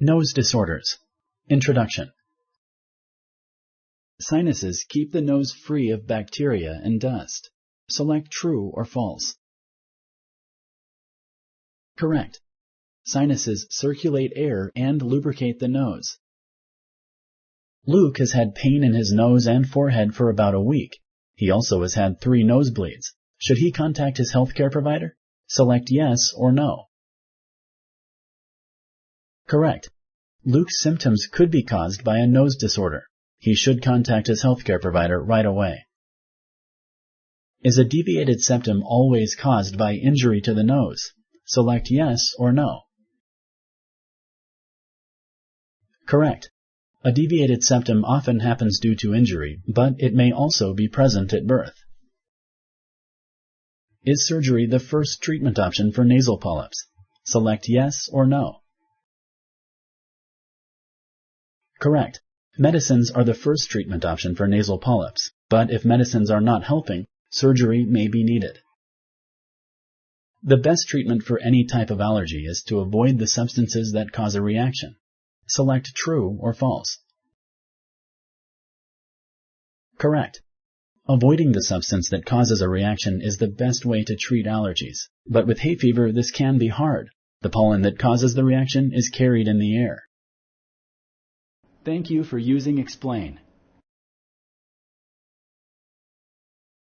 Nose disorders. Introduction. Sinuses keep the nose free of bacteria and dust. Select true or false. Correct. Sinuses circulate air and lubricate the nose. Luke has had pain in his nose and forehead for about a week. He also has had 3 nosebleeds. Should he contact his healthcare provider? Select yes or no. Correct. Luke's symptoms could be caused by a nose disorder. He should contact his healthcare provider right away. Is a deviated septum always caused by injury to the nose? Select yes or no. Correct. A deviated septum often happens due to injury, but it may also be present at birth. Is surgery the first treatment option for nasal polyps? Select yes or no. Correct. Medicines are the first treatment option for nasal polyps, but if medicines are not helping, surgery may be needed. The best treatment for any type of allergy is to avoid the substances that cause a reaction. Select true or false. Correct. Avoiding the substance that causes a reaction is the best way to treat allergies, but with hay fever this can be hard. The pollen that causes the reaction is carried in the air. Thank you for using Explain.